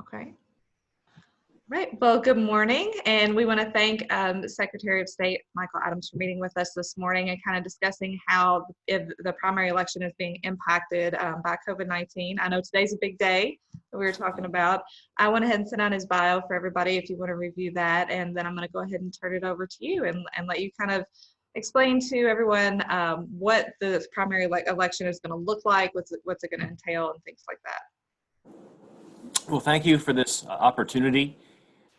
Okay. Right. Well, good morning. And we want to thank Secretary of State Michael Adams for meeting with us this morning and kind of discussing how if the primary election is being impacted by COVID-19. I know today's a big day that we were talking about. I went ahead and sent out his bio for everybody if you want to review that. And then I'm going to go ahead and turn it over to you and let you kind of explain to everyone what the primary election is going to look like, what's it going to entail, and things like that. Well, thank you for this opportunity.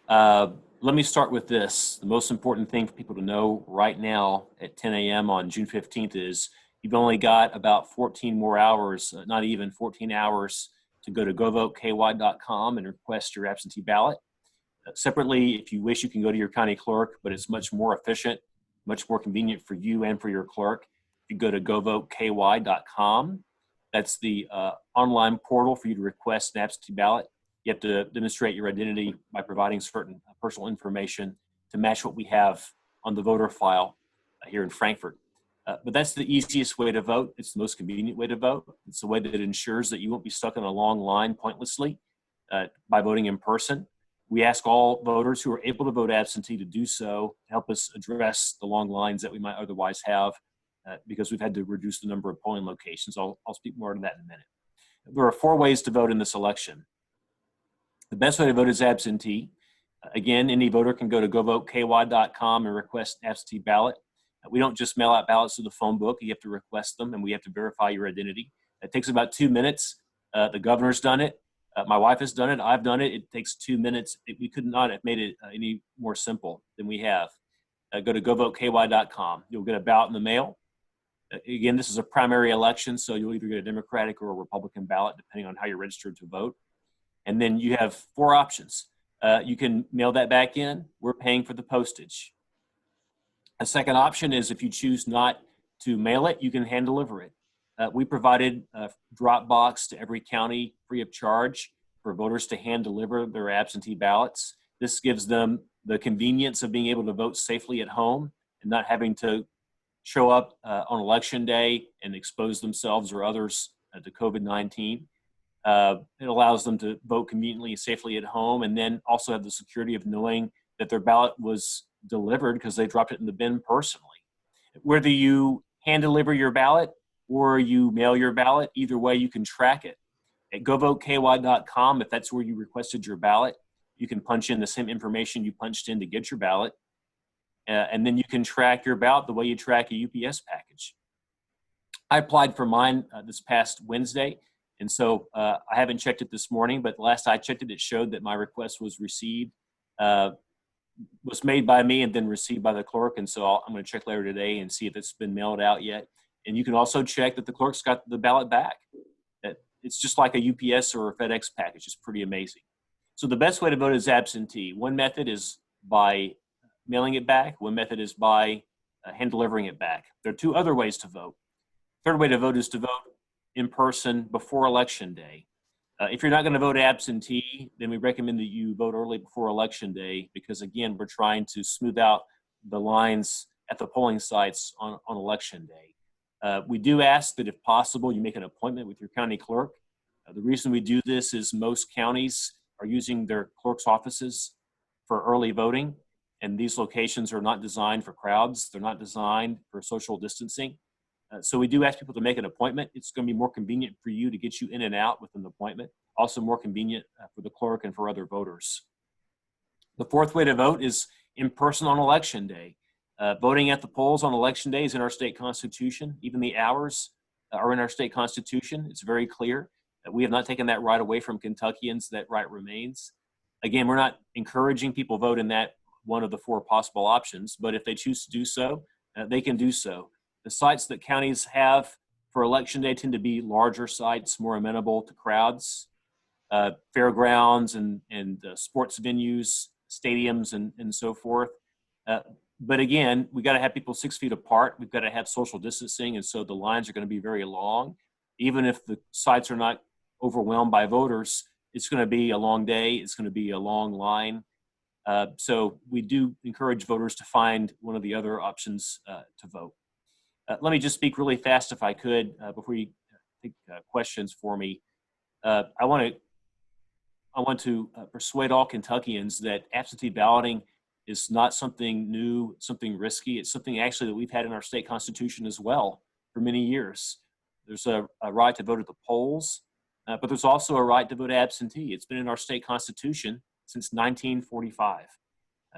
Let me start with this. The most important thing for people to know right now at 10 a.m. on June 15th is you've only got about 14 more hours, not even 14 hours, to go to govoteky.com and request your absentee ballot. Separately, if you wish, you can go to your county clerk, but it's much more efficient, much more convenient for you and for your clerk. You go to govoteky.com. That's the online portal for you to request an absentee ballot. You have to demonstrate your identity by providing certain personal information to match what we have on the voter file here in Frankfurt. But that's the easiest way to vote. It's the most convenient way to vote. It's the way that it ensures that you won't be stuck in a long line pointlessly by voting in person. We ask all voters who are able to vote absentee to do so to help us address the long lines that we might otherwise have because we've had to reduce the number of polling locations. I'll speak more to that in a minute. There are 4 ways to vote in this election. The best way to vote is absentee. Again, any voter can go to govoteky.com and request an absentee ballot. We don't just mail out ballots to the phone book. You have to request them, and we have to verify your identity. It takes about 2 minutes. The governor's done it. My wife has done it. I've done it. It takes 2 minutes. We could not have made it any more simple than we have. Go to govoteky.com. You'll get a ballot in the mail. Again, this is a primary election, so you'll either get a Democratic or a Republican ballot, depending on how you're registered to vote. And then you have 4 options. You can mail that back in. We're paying for the postage. A second option is if you choose not to mail it, you can hand deliver it. We provided a drop box to every county free of charge for voters to hand deliver their absentee ballots. This gives them the convenience of being able to vote safely at home and not having to show up on election day and expose themselves or others to COVID-19. It allows them to vote conveniently and safely at home, and then also have the security of knowing that their ballot was delivered because they dropped it in the bin personally. Whether you hand deliver your ballot or you mail your ballot, either way you can track it. At govoteky.com, if that's where you requested your ballot, you can punch in the same information you punched in to get your ballot, and then you can track your ballot the way you track a UPS package. I applied for mine this past Wednesday. And so I haven't checked it this morning, but last I checked it, it showed that my request was received, was made by me and then received by the clerk. And so I'm going to check later today and see if it's been mailed out yet. And you can also check that the clerk's got the ballot back. It's just like a UPS or a FedEx package. It's pretty amazing. So the best way to vote is absentee. One method is by mailing it back. One method is by hand delivering it back. There are 2 other ways to vote. Third way to vote is to vote in person before election day. If you're not going to vote absentee, then we recommend that you vote early before election day because, again, we're trying to smooth out the lines at the polling sites on election day. We do ask that if possible, you make an appointment with your county clerk. The reason we do this is most counties are using their clerk's offices for early voting, and these locations are not designed for crowds. They're not designed for social distancing. So we do ask people to make an appointment. It's going to be more convenient for you to get you in and out with an appointment. Also more convenient for the clerk and for other voters. The 4th way to vote is in person on election day. Voting at the polls on election day is in our state constitution. Even the hours are in our state constitution. It's very clear that we have not taken that right away from Kentuckians. That right remains. Again, we're not encouraging people vote in that one of the 4 possible options, but if they choose to do so, they can do so. The sites that counties have for election day tend to be larger sites, more amenable to crowds, fairgrounds and sports venues, stadiums, and so forth. But again, we got to have people 6 feet apart. We've got to have social distancing, and so the lines are going to be very long. Even if the sites are not overwhelmed by voters, it's going to be a long day. It's going to be a long line. So we do encourage voters to find one of the other options to vote. Let me just speak really fast, if I could, before you take questions for me. I want to persuade all Kentuckians that absentee balloting is not something new, something risky. It's something actually that we've had in our state constitution as well for many years. There's a right to vote at the polls, but there's also a right to vote absentee. It's been in our state constitution since 1945.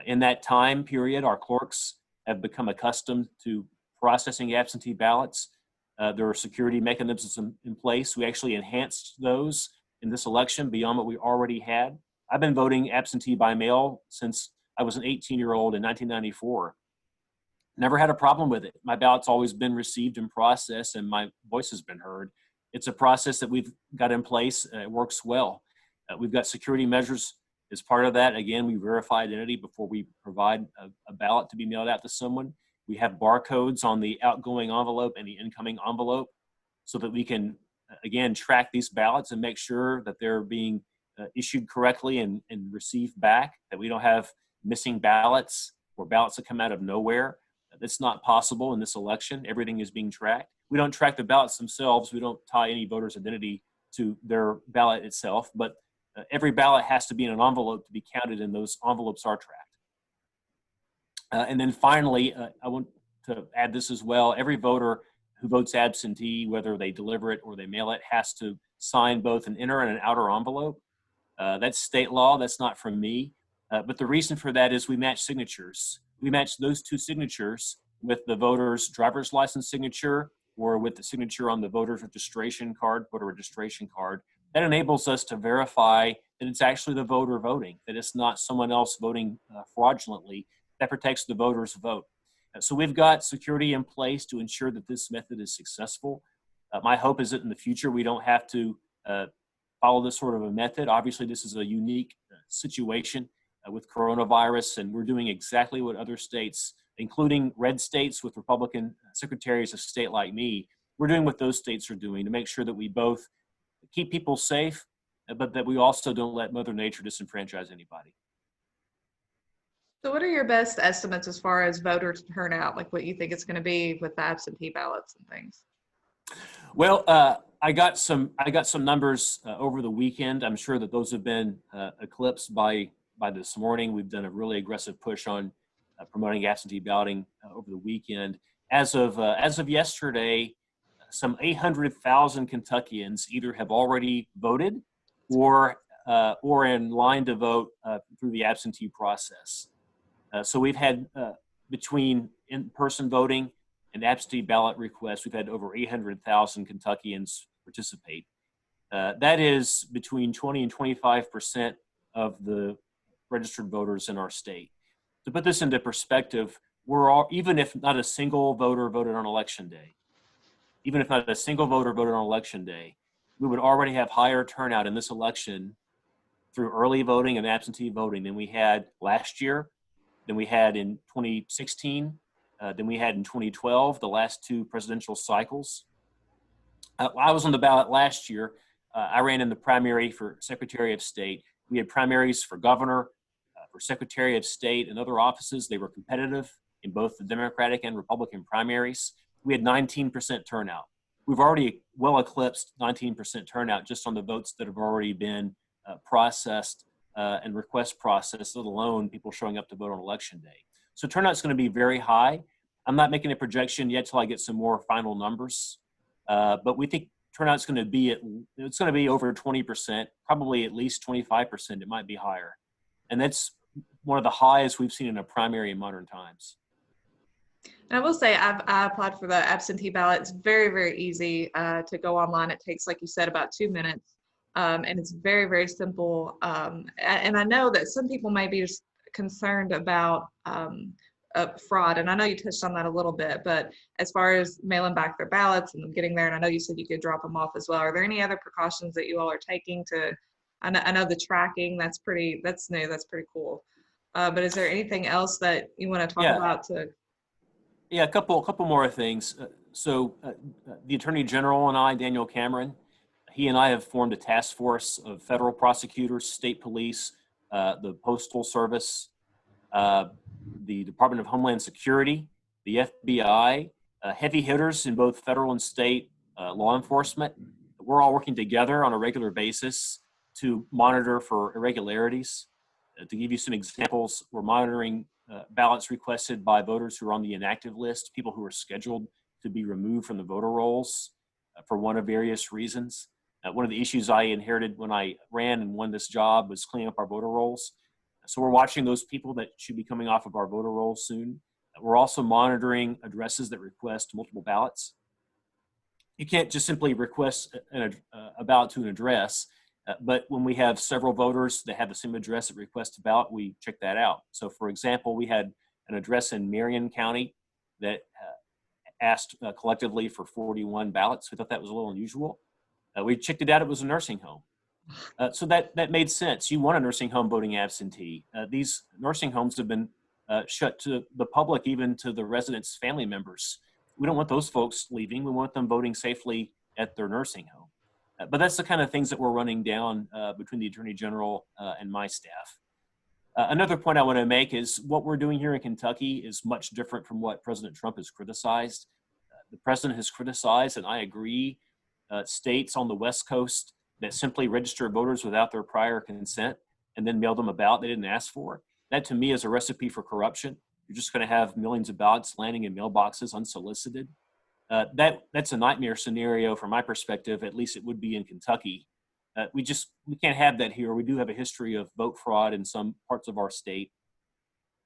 In that time period, our clerks have become accustomed to processing absentee ballots. There are security mechanisms in place. We actually enhanced those in this election beyond what we already had. I've been voting absentee by mail since I was an 18-year-old in 1994. Never had a problem with it. My ballot's always been received and processed, and my voice has been heard. It's a process that we've got in place. It works well. We've got security measures as part of that. Again, we verify identity before we provide a ballot to be mailed out to someone. We have barcodes on the outgoing envelope and the incoming envelope so that we can, again, track these ballots and make sure that they're being issued correctly and received back, that we don't have missing ballots or ballots that come out of nowhere. That's not possible in this election. Everything is being tracked. We don't track the ballots themselves. We don't tie any voter's identity to their ballot itself, but every ballot has to be in an envelope to be counted, and those envelopes are tracked. And then finally, I want to add this as well. Every voter who votes absentee, whether they deliver it or they mail it, has to sign both an inner and an outer envelope. That's state law. That's not from me. But the reason for that is we match signatures. We match those two signatures with the voter's driver's license signature or with the signature on the voter's registration card, voter registration card. That enables us to verify that it's actually the voter voting, that it's not someone else voting fraudulently. That protects the voter's vote. So we've got security in place to ensure that this method is successful. My hope is that in the future we don't have to follow this sort of a method. Obviously, this is a unique situation with coronavirus, and we're doing exactly what other states, including red states with Republican secretaries of state like me, we're doing what those states are doing to make sure that we both keep people safe, but that we also don't let Mother Nature disenfranchise anybody. So what are your best estimates as far as voter turnout, like what you think it's going to be with the absentee ballots and things? Well, I got some numbers over the weekend. I'm sure that those have been eclipsed by this morning. We've done a really aggressive push on promoting absentee balloting over the weekend. As of yesterday, some 800,000 Kentuckians either have already voted or in line to vote through the absentee process. So we've had between in-person voting and absentee ballot requests, we've had over 800,000 Kentuckians participate. That is between 20 and 25% of the registered voters in our state. To put this into perspective, even if not a single voter voted on election day, even if not a single voter voted on election day, we would already have higher turnout in this election through early voting and absentee voting than we had last year, than we had in 2016, than we had in 2012, the last two presidential cycles. I was on the ballot last year. I ran in the primary for Secretary of State. We had primaries for governor, for Secretary of State, and other offices. They were competitive in both the Democratic and Republican primaries. We had 19% turnout. We've already well eclipsed 19% turnout just on the votes that have already been processed and request processed, let alone people showing up to vote on election day. So turnout's going to be very high. I'm not making a projection yet till I get some more final numbers, but we think turnout's going to be over 20%, probably at least 25%. It might be higher, and that's one of the highest we've seen in a primary in modern times. And I will say I applied for the absentee ballot. It's very, very easy to go online. It takes, like you said, about 2 minutes. And it's very, very simple. And I know that some people may be just concerned about fraud. And I know you touched on that a little bit, but as far as mailing back their ballots and them getting there, and I know you said you could drop them off as well. Are there any other precautions that you all are taking I know the tracking, that's new, that's pretty cool. But is there anything else that you want to talk about Yeah, a couple more things. So the Attorney General and I, Daniel Cameron, he and I have formed a task force of federal prosecutors, state police, the Postal Service, the Department of Homeland Security, the FBI, heavy hitters in both federal and state law enforcement. We're all working together on a regular basis to monitor for irregularities. To give you some examples, we're monitoring ballots requested by voters who are on the inactive list, people who are scheduled to be removed from the voter rolls for one of various reasons. One of the issues I inherited when I ran and won this job was cleaning up our voter rolls. So we're watching those people that should be coming off of our voter rolls soon. We're also monitoring addresses that request multiple ballots. You can't just simply request a ballot to an address, but when we have several voters that have the same address that request a ballot, we check that out. So for example, we had an address in Marion County that asked collectively for 41 ballots. We thought that was a little unusual. We checked it out, it was a nursing home. So that made sense. You want a nursing home voting absentee. These nursing homes have been shut to the public, even to the residents' family members. We don't want those folks leaving. We want them voting safely at their nursing home. But that's the kind of things that we're running down between the Attorney General and my staff. Another point I want to make is what we're doing here in Kentucky is much different from what President Trump has criticized. The president has criticized, and I agree, states on the West Coast that simply register voters without their prior consent and then mail them a ballot they didn't ask for. That to me is a recipe for corruption. You're just going to have millions of ballots landing in mailboxes unsolicited. That's a nightmare scenario from my perspective. At least it would be in Kentucky. We can't have that here. We do have a history of vote fraud in some parts of our state.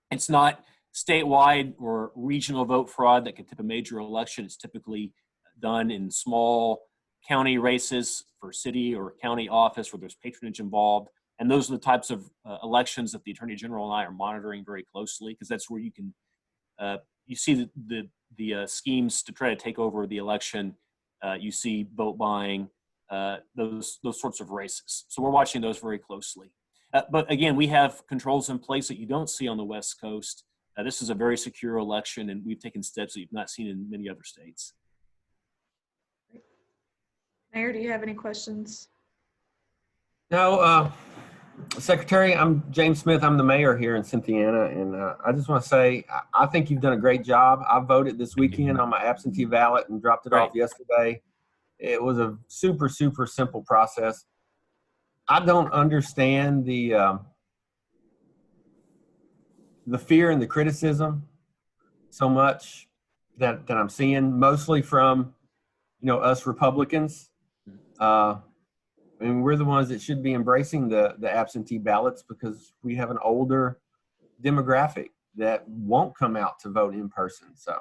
It's not statewide or regional vote fraud that could tip a major election. It's typically done in small county races for city or county office where there's patronage involved. And those are the types of elections that the Attorney General and I are monitoring very closely, because that's where you can you see the schemes to try to take over the election. You see vote buying, those sorts of races. So we're watching those very closely. But again, we have controls in place that you don't see on the West Coast. This is a very secure election, and we've taken steps that you've not seen in many other states. Mayor, do you have any questions? No, Secretary, I'm James Smith. I'm the mayor here in Cynthiana, and I just want to say I think you've done a great job. I voted this weekend on my absentee ballot and dropped it off yesterday. It was a super, super simple process. I don't understand the fear and the criticism so much that I'm seeing, mostly from us Republicans. And we're the ones that should be embracing the absentee ballots, because we have an older demographic that won't come out to vote in person. So,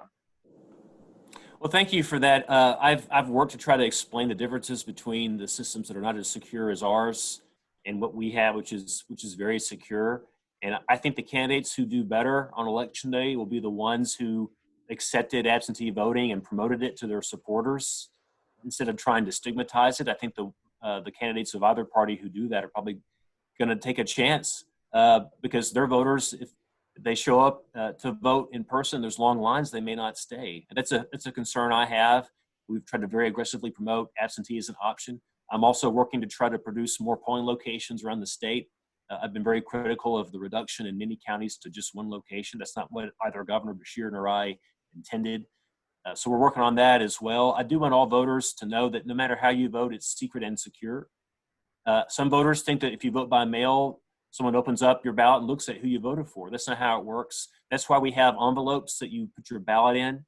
well, thank you for that. I've worked to try to explain the differences between the systems that are not as secure as ours and what we have, which is very secure. And I think the candidates who do better on election day will be the ones who accepted absentee voting and promoted it to their supporters instead of trying to stigmatize it. I think the candidates of either party who do that are probably going to take a chance because their voters, if they show up to vote in person, there's long lines, they may not stay. And that's a concern I have. We've tried to very aggressively promote absentee as an option. I'm also working to try to produce more polling locations around the state. I've been very critical of the reduction in many counties to just one location. That's not what either Governor Beshear nor I intended. So we're working on that as well. I do want all voters to know that no matter how you vote, it's secret and secure. Some voters think that if you vote by mail, someone opens up your ballot and looks at who you voted for. That's not how it works. That's why we have envelopes that you put your ballot in.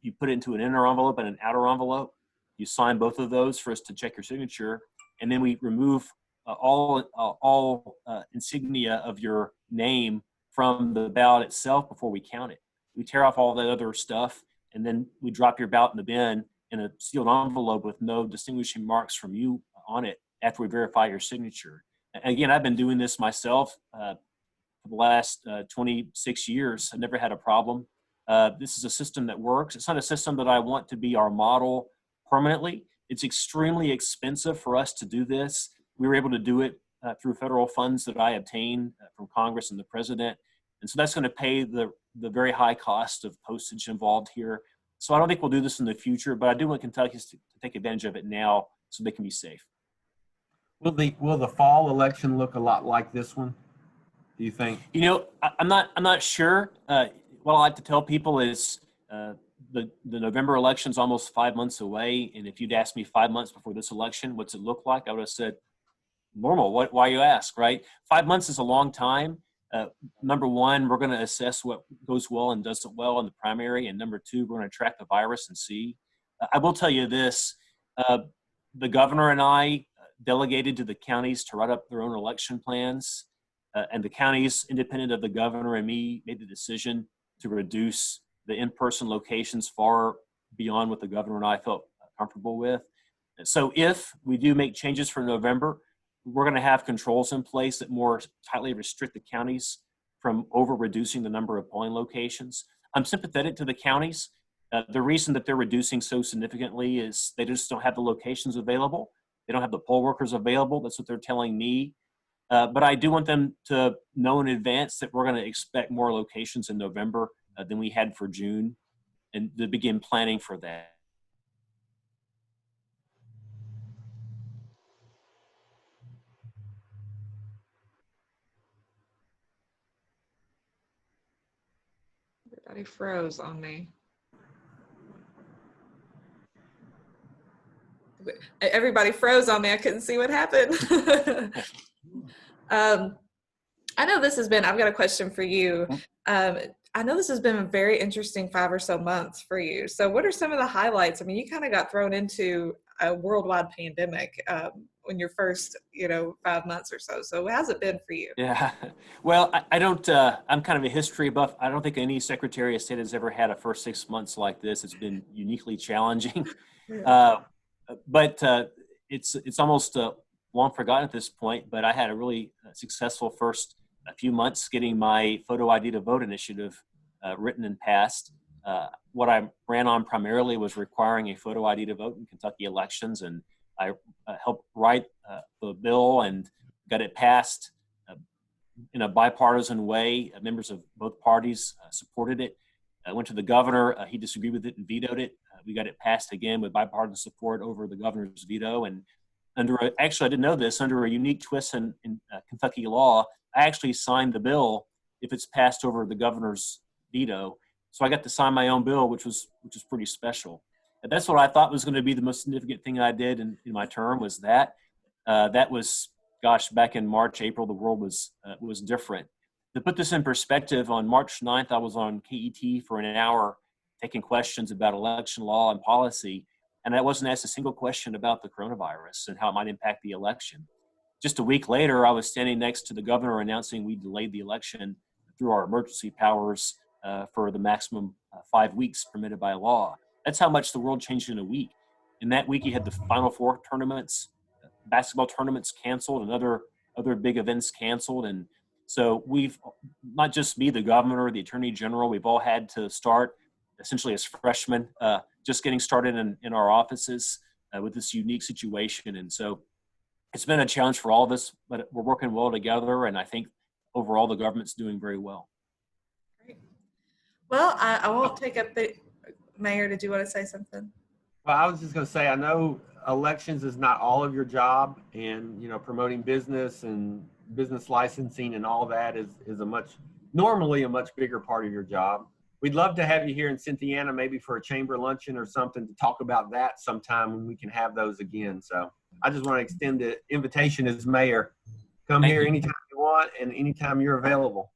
You put it into an inner envelope and an outer envelope. You sign both of those for us to check your signature, and then we remove all insignia of your name from the ballot itself before we count it. We tear off all that other stuff, and then we drop your ballot in the bin in a sealed envelope with no distinguishing marks from you on it after we verify your signature. Again, I've been doing this myself for the last 26 years. I've never had a problem. This is a system that works. It's not a system that I want to be our model permanently. It's extremely expensive for us to do this. We were able to do it through federal funds that I obtained from Congress and the president. And so that's going to pay the very high cost of postage involved here. So I don't think we'll do this in the future, but I do want Kentuckians to take advantage of it now so they can be safe. will the fall election look a lot like this one? do you think? You know, I'm not sure. What I like to tell people is the November election's almost 5 months away, and if you'd asked me 5 months before this election, what's it look like? I would have said normal. Why you ask, right? 5 months is a long time. Number one, we're going to assess what goes well and doesn't well in the primary, and number two, we're going to track the virus and see. I will tell you this: the governor and I delegated to the counties to write up their own election plans. And the counties, independent of the governor and me, made the decision to reduce the in-person locations far beyond what the governor and I felt comfortable with. So if we do make changes for November, we're going to have controls in place that more tightly restrict the counties from over-reducing the number of polling locations. I'm sympathetic to the counties. The reason that they're reducing so significantly is they just don't have the locations available. They don't have the poll workers available. That's what they're telling me. But I do want them to know in advance that we're going to expect more locations in November than we had for June, and to begin planning for that. Everybody froze on me. Everybody froze on me. I couldn't see what happened. I know this has been, I've got a question for you. I know this has been a very interesting 5 or so months for you. So what are some of the highlights? I mean, you kind of got thrown into a worldwide pandemic in your first, 5 months or so. So how's it been for you? Yeah, well, I don't, I'm kind of a history buff. I don't think any Secretary of State has ever had a first 6 months like this. It's been uniquely challenging. But it's almost long forgotten at this point, but I had a really successful first few months getting my Photo ID to Vote initiative written and passed. What I ran on primarily was requiring a photo ID to vote in Kentucky elections, and I helped write the bill and got it passed in a bipartisan way. Members of both parties supported it. I went to the governor. He disagreed with it and vetoed it. We got it passed again with bipartisan support over the governor's veto. And actually, I didn't know this, under a unique twist in Kentucky law, I actually signed the bill if it's passed over the governor's veto. So I got to sign my own bill, which was pretty special. And that's what I thought was going to be the most significant thing I did in my term was that. That was, gosh, back in March, April, the world was different. To put this in perspective, on March 9th, I was on KET for an hour taking questions about election law and policy, and I wasn't asked a single question about the coronavirus and how it might impact the election. Just a week later, I was standing next to the governor announcing we delayed the election through our emergency powers for the maximum 5 weeks permitted by law. That's how much the world changed in a week. In that week, you had the Final Four tournaments, basketball tournaments canceled, and other big events canceled. And so we've, not just me, the governor, the attorney general, we've all had to start essentially as freshmen, just getting started in our offices with this unique situation. And so it's been a challenge for all of us, but we're working well together. And I think overall the government's doing very well. Great. Well, I won't take up the, Mayor, did you want to say something? Well, I was just going to say, I know elections is not all of your job, and promoting business and business licensing and all that is normally a much bigger part of your job. We'd love to have you here in Cynthiana, maybe for a chamber luncheon or something, to talk about that sometime when we can have those again. So I just want to extend the invitation as mayor. Come here anytime you want and anytime you're available.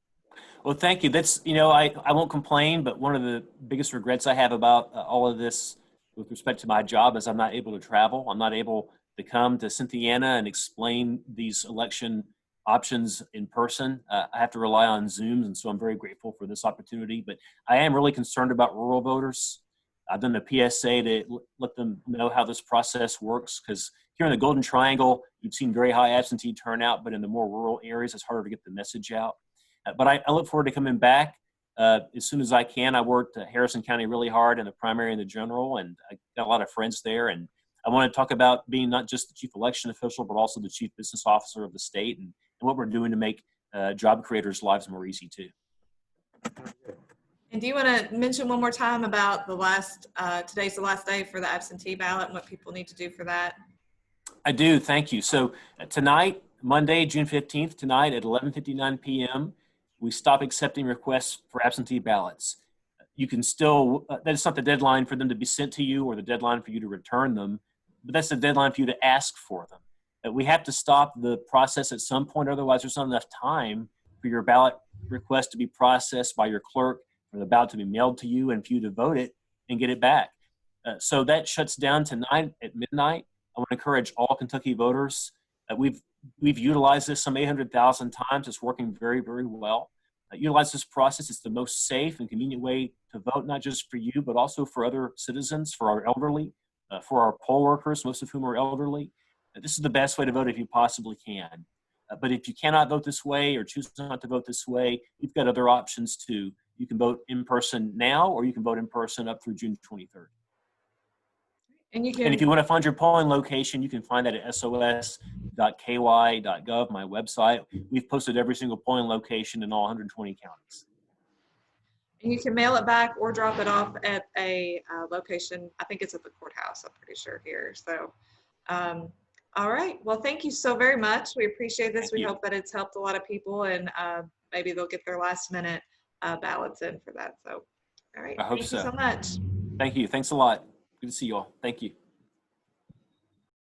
Well, thank you. That's, I won't complain, but one of the biggest regrets I have about all of this with respect to my job is I'm not able to travel. I'm not able to come to Cynthiana and explain these election options in person. I have to rely on Zooms, and so I'm very grateful for this opportunity. But I am really concerned about rural voters. I've done a PSA to let them know how this process works, because here in the Golden Triangle, you've seen very high absentee turnout, but in the more rural areas, it's harder to get the message out. But I look forward to coming back as soon as I can. I worked Harrison County really hard in the primary and the general, and I got a lot of friends there. And I want to talk about being not just the chief election official, but also the chief business officer of the state, and what we're doing to make job creators' lives more easy too. And do you want to mention one more time about today's the last day for the absentee ballot and what people need to do for that? I do, thank you. So tonight, Monday, June 15th, tonight at 11:59 p.m., we stop accepting requests for absentee ballots. You can still, that's not the deadline for them to be sent to you or the deadline for you to return them, but that's the deadline for you to ask for them. We have to stop the process at some point, otherwise there's not enough time for your ballot request to be processed by your clerk, for the ballot to be mailed to you, and for you to vote it and get it back. So that shuts down tonight at midnight. I want to encourage all Kentucky voters. We've utilized this some 800,000 times. It's working very, very well. Utilize this process. It's the most safe and convenient way to vote, not just for you, but also for other citizens, for our elderly, for our poll workers, most of whom are elderly. This is the best way to vote if you possibly can. But if you cannot vote this way or choose not to vote this way, you've got other options too. You can vote in person now, or you can vote in person up through June 23rd. And And if you want to find your polling location, you can find that at sos.ky.gov, my website. We've posted every single polling location in all 120 counties. And you can mail it back or drop it off at a location. I think it's at the courthouse, I'm pretty sure here. So, all right. Well, thank you so very much. We appreciate this. We hope that it's helped a lot of people, and maybe they'll get their last minute ballots in for that. So, all right. I hope Thank so. you so much. Thank you. Thanks a lot. Good to see you all. Thank you.